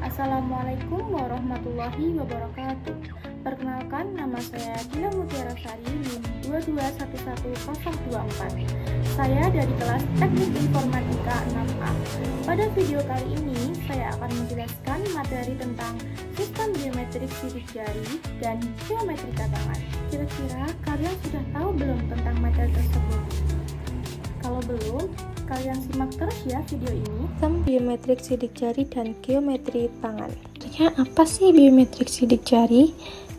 Assalamualaikum warahmatullahi wabarakatuh. Perkenalkan, nama saya Dina Mutiara Sari, NIM 2211024. Saya dari kelas Teknik Informatika 6A. Pada video kali ini, saya akan menjelaskan materi tentang sistem biometrik sidik jari dan geometrika tangan. Kira-kira kalian sudah tahu belum tentang materi tersebut? Kalau belum, kalian simak terus ya video ini. Sistem biometrik sidik jari dan geometri tangan. Sebenarnya apa sih biometrik sidik jari?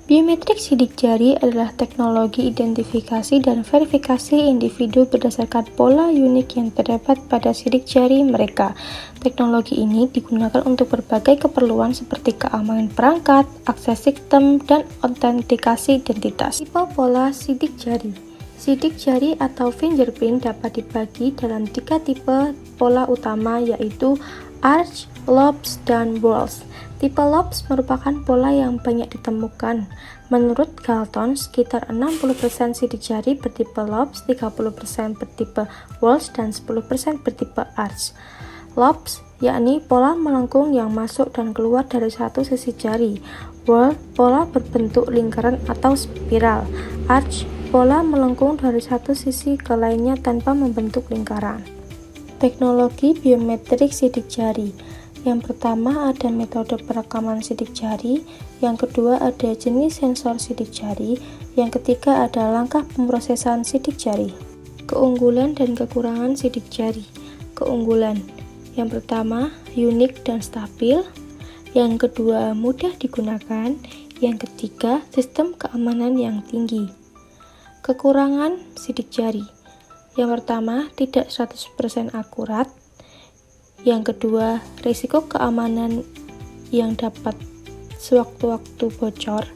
Biometrik sidik jari adalah teknologi identifikasi dan verifikasi individu berdasarkan pola unik yang terdapat pada sidik jari mereka. Teknologi ini digunakan untuk berbagai keperluan seperti keamanan perangkat, akses sistem, dan autentikasi identitas. Tipe pola sidik jari. Sidik jari atau fingerprint dapat dibagi dalam 3 tipe pola utama, yaitu arch, lobes, dan whorls. Tipe lobes merupakan pola yang banyak ditemukan. Menurut Galton, sekitar 60% sidik jari bertipe lobes, 30% bertipe whorls, dan 10% bertipe arch. Lobes yakni pola melengkung yang masuk dan keluar dari satu sisi jari. Whorl, pola berbentuk lingkaran atau spiral. Arch, pola melengkung dari satu sisi ke lainnya tanpa membentuk lingkaran. Teknologi biometrik sidik jari. Yang pertama ada metode perekaman sidik jari, yang kedua ada jenis sensor sidik jari, yang ketiga ada langkah pemrosesan sidik jari. Keunggulan dan kekurangan sidik jari. Keunggulan. Yang pertama, unik dan stabil. Yang kedua, mudah digunakan. Yang ketiga, sistem keamanan yang tinggi. Kekurangan sidik jari. Yang pertama, tidak 100% akurat. Yang kedua, risiko keamanan yang dapat sewaktu-waktu bocor.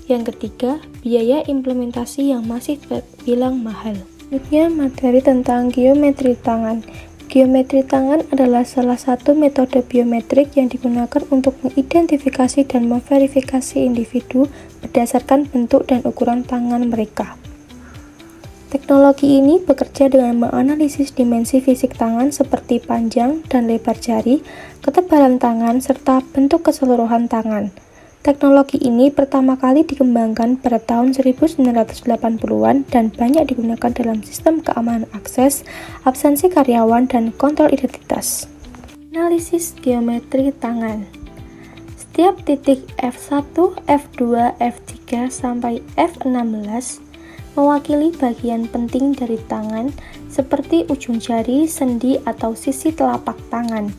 Yang ketiga, biaya implementasi yang masih terbilang mahal. Selanjutnya, materi tentang geometri tangan. Geometri tangan adalah salah satu metode biometrik yang digunakan untuk mengidentifikasi dan memverifikasi individu berdasarkan bentuk dan ukuran tangan mereka. Teknologi ini bekerja dengan menganalisis dimensi fisik tangan seperti panjang dan lebar jari, ketebalan tangan, serta bentuk keseluruhan tangan. Teknologi ini pertama kali dikembangkan pada tahun 1980-an dan banyak digunakan dalam sistem keamanan akses, absensi karyawan, dan kontrol identitas. Analisis geometri tangan. Setiap titik F1, F2, F3, sampai F16 mewakili bagian penting dari tangan seperti ujung jari, sendi, atau sisi telapak tangan.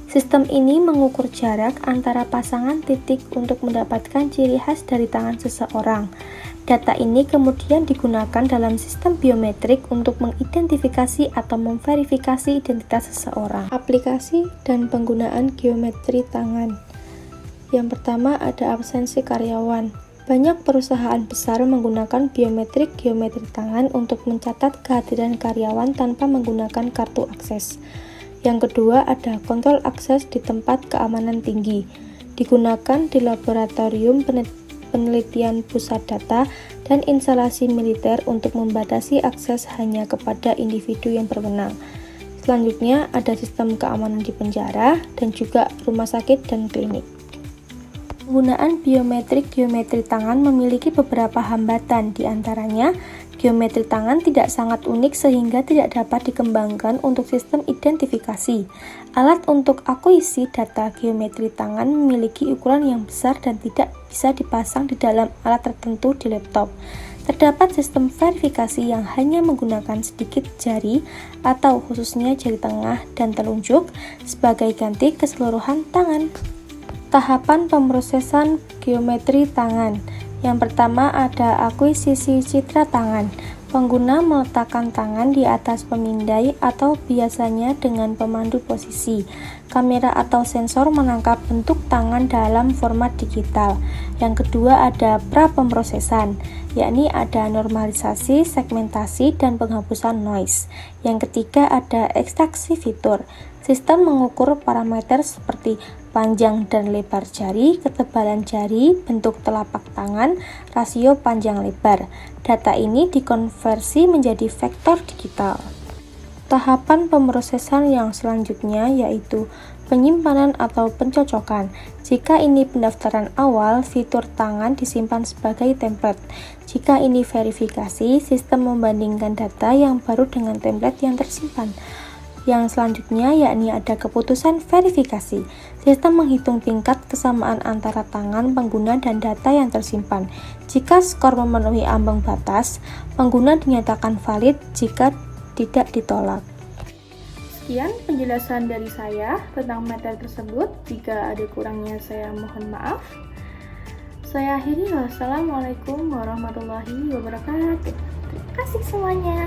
Sistem ini mengukur jarak antara pasangan titik untuk mendapatkan ciri khas dari tangan seseorang. Data ini kemudian digunakan dalam sistem biometrik untuk mengidentifikasi atau memverifikasi identitas seseorang. Aplikasi dan penggunaan geometri tangan. Yang pertama ada absensi karyawan. Banyak perusahaan besar menggunakan biometrik geometri tangan untuk mencatat kehadiran karyawan tanpa menggunakan kartu akses. Yang kedua ada kontrol akses di tempat keamanan tinggi. Digunakan di laboratorium penelitian pusat data dan instalasi militer untuk membatasi akses hanya kepada individu yang berwenang. Selanjutnya ada sistem keamanan di penjara dan juga rumah sakit dan klinik. Penggunaan biometrik geometri tangan memiliki beberapa hambatan, di antaranya geometri tangan tidak sangat unik sehingga tidak dapat dikembangkan untuk sistem identifikasi. Alat untuk akuisisi data geometri tangan memiliki ukuran yang besar dan tidak bisa dipasang di dalam alat tertentu di laptop. Terdapat sistem verifikasi yang hanya menggunakan sedikit jari atau khususnya jari tengah dan telunjuk sebagai ganti keseluruhan tangan. Tahapan pemrosesan geometri tangan. Yang pertama ada akuisisi citra tangan. Pengguna meletakkan tangan di atas pemindai atau biasanya dengan pemandu posisi. Kamera atau sensor menangkap bentuk tangan dalam format digital. Yang kedua ada pra-pemrosesan, yakni ada normalisasi, segmentasi, dan penghapusan noise. Yang ketiga ada ekstraksi fitur. Sistem mengukur parameter seperti panjang dan lebar jari, ketebalan jari, bentuk telapak tangan, rasio panjang lebar. Data ini dikonversi menjadi vektor digital. Tahapan pemrosesan yang selanjutnya yaitu penyimpanan atau pencocokan. Jika ini pendaftaran awal, fitur tangan disimpan sebagai template. Jika ini verifikasi, sistem membandingkan data yang baru dengan template yang tersimpan. Yang selanjutnya yakni ada keputusan verifikasi. Sistem menghitung tingkat kesamaan antara tangan pengguna dan data yang tersimpan. Jika skor memenuhi ambang batas, pengguna dinyatakan valid jika tidak ditolak. Sekian penjelasan dari saya tentang materi tersebut. Jika ada kurangnya saya mohon maaf. Saya akhiri. Wassalamualaikum warahmatullahi wabarakatuh. Terima kasih semuanya.